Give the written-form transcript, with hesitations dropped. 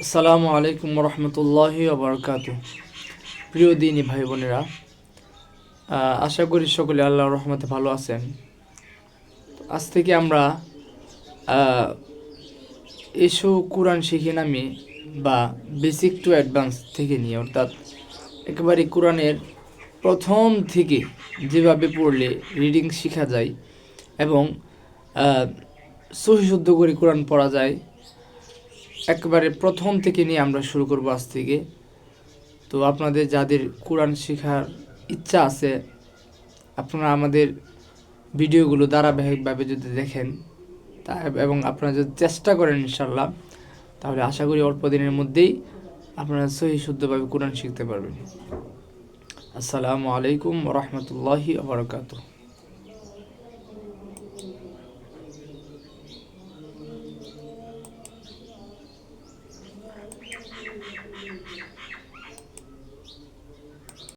আসসালামু আলাইকুম রহমতুল্লাহি ওবরকাতু। প্রিয় দিনী ভাই বোনেরা, আশা করি সকলে আল্লাহর রহমতে ভালো আছেন। আজ থেকে আমরা এসো কোরআন শিখে নামি বা বেসিক টু অ্যাডভান্স থেকে নিয়ে, অর্থাৎ একেবারে কোরআনের প্রথম থেকে যেভাবে পড়লে রিডিং শেখা যায় এবং সহি শুদ্ধ করে কোরআন পড়া যায়, একেবারে প্রথম থেকে নিয়ে আমরা শুরু করব আজ থেকে। তো আপনাদের যাদের কোরআন শেখার ইচ্ছা আছে, আপনারা আমাদের ভিডিওগুলো ধারাবাহিকভাবে যদি দেখেন এবং আপনারা যদি চেষ্টা করেন ইনশাল্লাহ, তাহলে আশা করি অল্প দিনের মধ্যেই আপনারা সহি শুদ্ধভাবে কোরআন শিখতে পারবেন। আসসালামু আলাইকুম রহমতুল্লাহি ওয়া বারাকাতুহু।